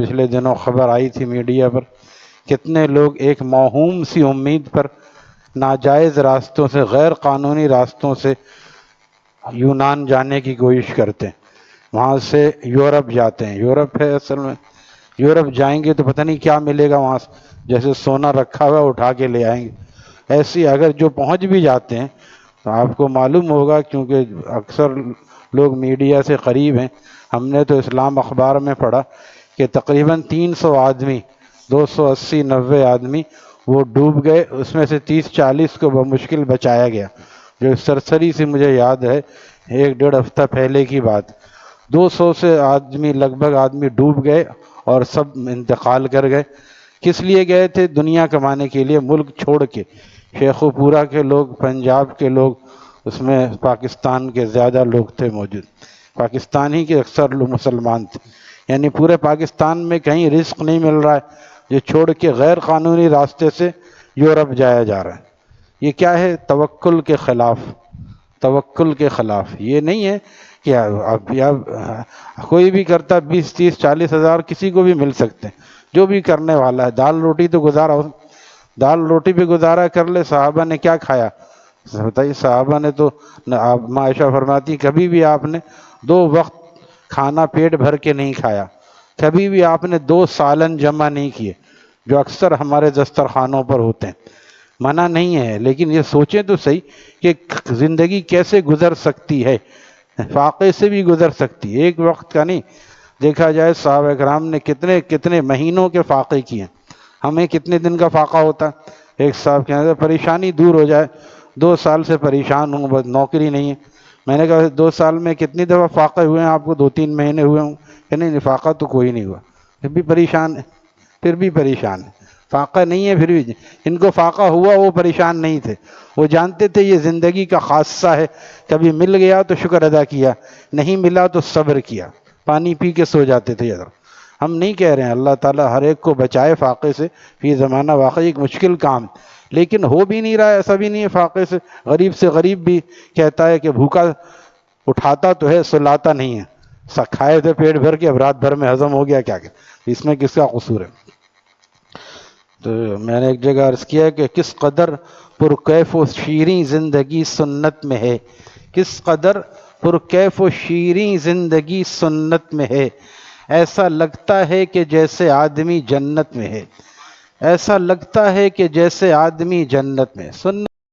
پچھلے دنوں خبر آئی تھی میڈیا پر، کتنے لوگ ایک موہوم سی امید پر ناجائز راستوں سے، غیر قانونی راستوں سے یونان جانے کی کوشش کرتے ہیں، وہاں سے یورپ جاتے ہیں۔ یورپ ہے اصل میں، یورپ جائیں گے تو پتہ نہیں کیا ملے گا وہاں سے، جیسے سونا رکھا ہوا اٹھا کے لے آئیں گے۔ ایسی اگر جو پہنچ بھی جاتے ہیں تو آپ کو معلوم ہوگا، کیونکہ اکثر لوگ میڈیا سے قریب ہیں، ہم نے تو اسلام اخبار میں پڑھا کہ تقریباً 300 آدمی، 280-90 آدمی وہ ڈوب گئے، اس میں سے 30-40 کو بمشکل بچایا گیا۔ جو سرسری سے مجھے یاد ہے، 1-1.5 ہفتہ پہلے کی بات، 200 سے آدمی لگ بھگ آدمی ڈوب گئے اور سب انتقال کر گئے۔ کس لیے گئے تھے؟ دنیا کمانے کے لیے، ملک چھوڑ کے۔ شیخو پورہ کے لوگ، پنجاب کے لوگ، اس میں پاکستان کے زیادہ لوگ تھے موجود، پاکستان ہی کے اکثر لوگ مسلمان تھے، یعنی پورے پاکستان میں کہیں رزق نہیں مل رہا ہے، جو چھوڑ کے غیر قانونی راستے سے یورپ جایا جا رہا ہے۔ یہ کیا ہے؟ توکل کے خلاف، توکل کے خلاف۔ یہ نہیں ہے کہ اب کوئی بھی کرتا، 20-30-40 ہزار کسی کو بھی مل سکتے ہیں، جو بھی کرنے والا ہے۔ دال روٹی تو گزارا ہو، دال روٹی بھی گزارا کر لے۔ صحابہ نے کیا کھایا بتائیے؟ صحابہ نے تو، ماں عائشہ فرماتی کبھی بھی آپ نے 2 وقت کھانا پیٹ بھر کے نہیں کھایا، کبھی بھی آپ نے 2 سالن جمع نہیں کیے، جو اکثر ہمارے دسترخوانوں پر ہوتے ہیں۔ منع نہیں ہے، لیکن یہ سوچیں تو صحیح کہ زندگی کیسے گزر سکتی ہے، فاقے سے بھی گزر سکتی ہے، ایک وقت کا نہیں۔ دیکھا جائے صحابہ کرام نے کتنے کتنے مہینوں کے فاقے کیے، ہمیں کتنے دن کا فاقہ ہوتا ہے؟ ایک صاحب کے یہاں پریشانی دور ہو جائے، 2 سال سے پریشان ہوں، بس نوکری نہیں ہے۔ میں نے کہا 2 سال میں کتنی دفعہ فاقے ہوئے ہیں آپ کو؟ 2-3 مہینے ہوئے ہوں کہ نہیں؟ فاقہ تو کوئی نہیں ہوا، پھر بھی پریشان ہے، پھر بھی پریشان ہے۔ فاقہ نہیں ہے پھر بھی، ان کو فاقہ ہوا وہ پریشان نہیں تھے، وہ جانتے تھے یہ زندگی کا خاصہ ہے، کبھی مل گیا تو شکر ادا کیا، نہیں ملا تو صبر کیا، پانی پی کے سو جاتے تھے۔ ہم نہیں کہہ رہے ہیں، اللہ تعالیٰ ہر ایک کو بچائے فاقے سے، فی زمانہ واقعی ایک مشکل کام، لیکن ہو بھی نہیں رہا ہے، ایسا بھی نہیں ہے فاقے سے غریب بھی کہتا ہے کہ بھوکا اٹھاتا تو ہے، سلاتا نہیں ہے، کھائے تھے پیٹ بھر کے، اب رات بھر میں ہضم ہو گیا، کیا کہ اس میں کس کا قصور ہے؟ تو میں نے ایک جگہ عرض کیا کہ کس قدر پرکیف و شیریں زندگی سنت میں ہے، کس قدر پرکیف و شیریں زندگی سنت میں ہے، ایسا لگتا ہے کہ جیسے آدمی جنت میں ہے، ایسا لگتا ہے کہ جیسے آدمی جنت میں۔